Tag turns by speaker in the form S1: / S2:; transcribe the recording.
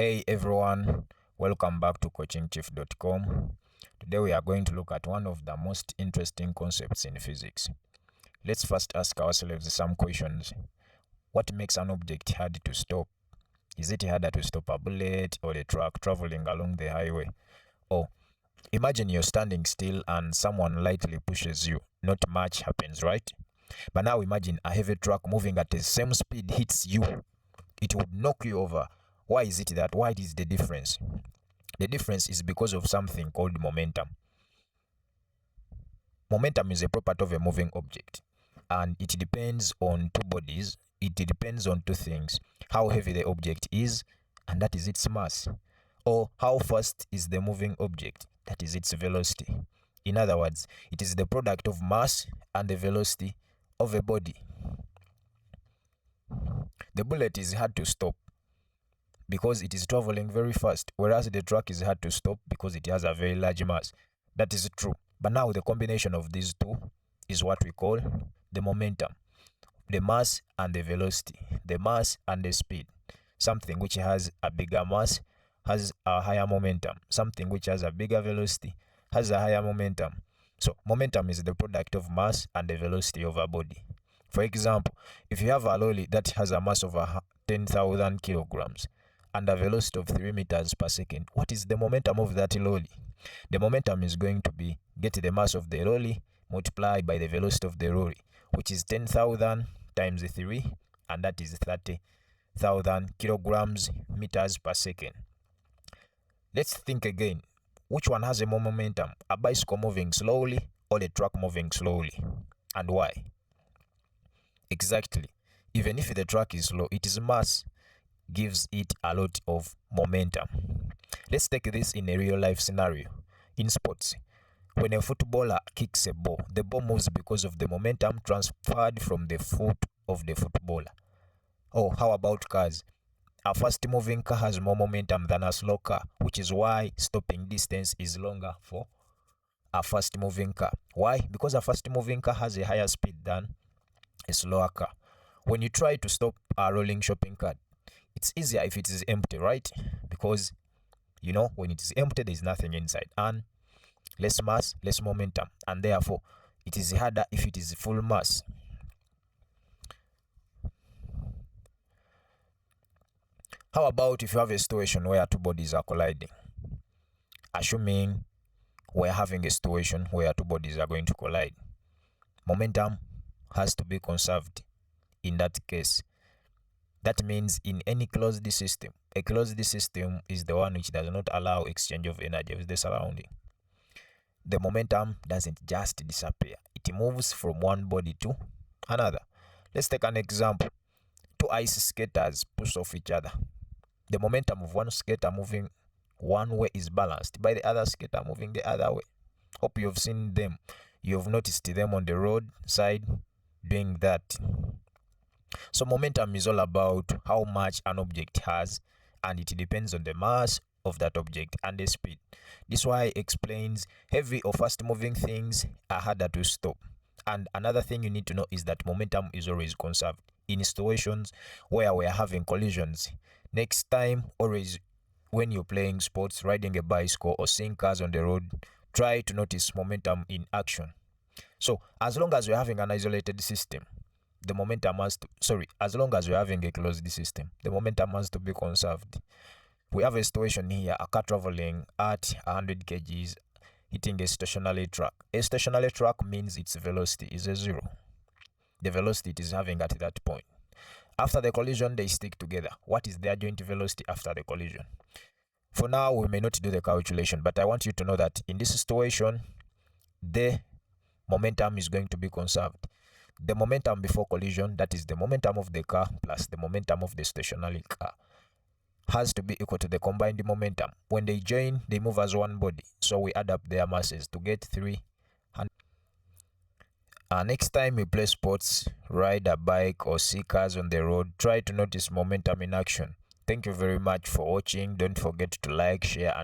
S1: Hey everyone, welcome back to coachingchief.com. Today we are going to look at one of the most interesting concepts in physics. Let's first ask ourselves some questions. What makes an object hard to stop? Is it harder to stop a bullet or a truck traveling along the highway? Or imagine you're standing still and someone lightly pushes you. Not much happens, right? But now imagine a heavy truck moving at the same speed hits you. It would knock you over. Why is it that? Why is the difference? The difference is because of something called momentum. Momentum is a property of a moving object, and it depends on two bodies. It depends on two things: how heavy the object is, and that is its mass, or how fast is the moving object, that is its velocity. In other words, it is the product of mass and the velocity of a body. The bullet is hard to stop because it is traveling very fast, whereas the truck is hard to stop because it has a very large mass. That is true. But now the combination of these two is what we call the momentum. The mass and the velocity, the mass and the speed. Something which has a bigger mass has a higher momentum. Something which has a bigger velocity has a higher momentum. So momentum is the product of mass and the velocity of a body. For example, if you have a lorry that has a mass of 10,000 kilograms and a velocity of 3 meters per second, what is the momentum of that lorry? The momentum is going to be get the mass of the lorry multiplied by the velocity of the lorry, which is 10,000 times 3, and that is 30,000 kilograms meters per second. Let's think again. Which one has a more momentum? A bicycle moving slowly or a truck moving slowly? And why? Exactly. Even if the truck is slow, its mass gives it a lot of momentum. Let's take this in a real life scenario. In sports, when a footballer kicks a ball, the ball moves because of the momentum transferred from the foot of the footballer. Oh, how about cars? A fast moving car has more momentum than a slow car, which is why stopping distance is longer for a fast moving car. Why? Because a fast moving car has a higher speed than a slower car. When you try to stop a rolling shopping cart, it's easier if it is empty, right? Because when it is empty, there is nothing inside, and less mass, less momentum, and therefore it is harder if it is full mass. How about if you have a situation where two bodies are colliding? Assuming we're having a situation where two bodies are going to collide, momentum has to be conserved in that case. That means in any closed system, a closed system is the one which does not allow exchange of energy with the surrounding. The momentum doesn't just disappear. It moves from one body to another. Let's take an example. Two ice skaters push off each other. The momentum of one skater moving one way is balanced by the other skater moving the other way. Hope you've seen them. You've noticed them on the road side doing that. So momentum is all about how much an object has, and it depends on the mass of that object and the speed. This why explains heavy or fast moving things are harder to stop. And another thing you need to know is that momentum is always conserved in situations where we are having collisions. Next time, always when you're playing sports, riding a bicycle or seeing cars on the road, try to notice momentum in action. So as long as we're having an isolated system, the momentum as long as we're having a closed system, the momentum has to be conserved. We have a situation here, a car traveling at 100 kgs hitting a stationary truck. A stationary truck means its velocity is a 0. The velocity it is having at that point. After the collision, they stick together. What is their joint velocity after the collision? For now, we may not do the calculation, but I want you to know that in this situation, the momentum is going to be conserved. The momentum before collision, that is the momentum of the car plus the momentum of the stationary car, has to be equal to the combined momentum. When they join, they move as one body. So we add up their masses to get 300. Next time you play sports, ride a bike or see cars on the road, try to notice momentum in action. Thank you very much for watching. Don't forget to like, share, and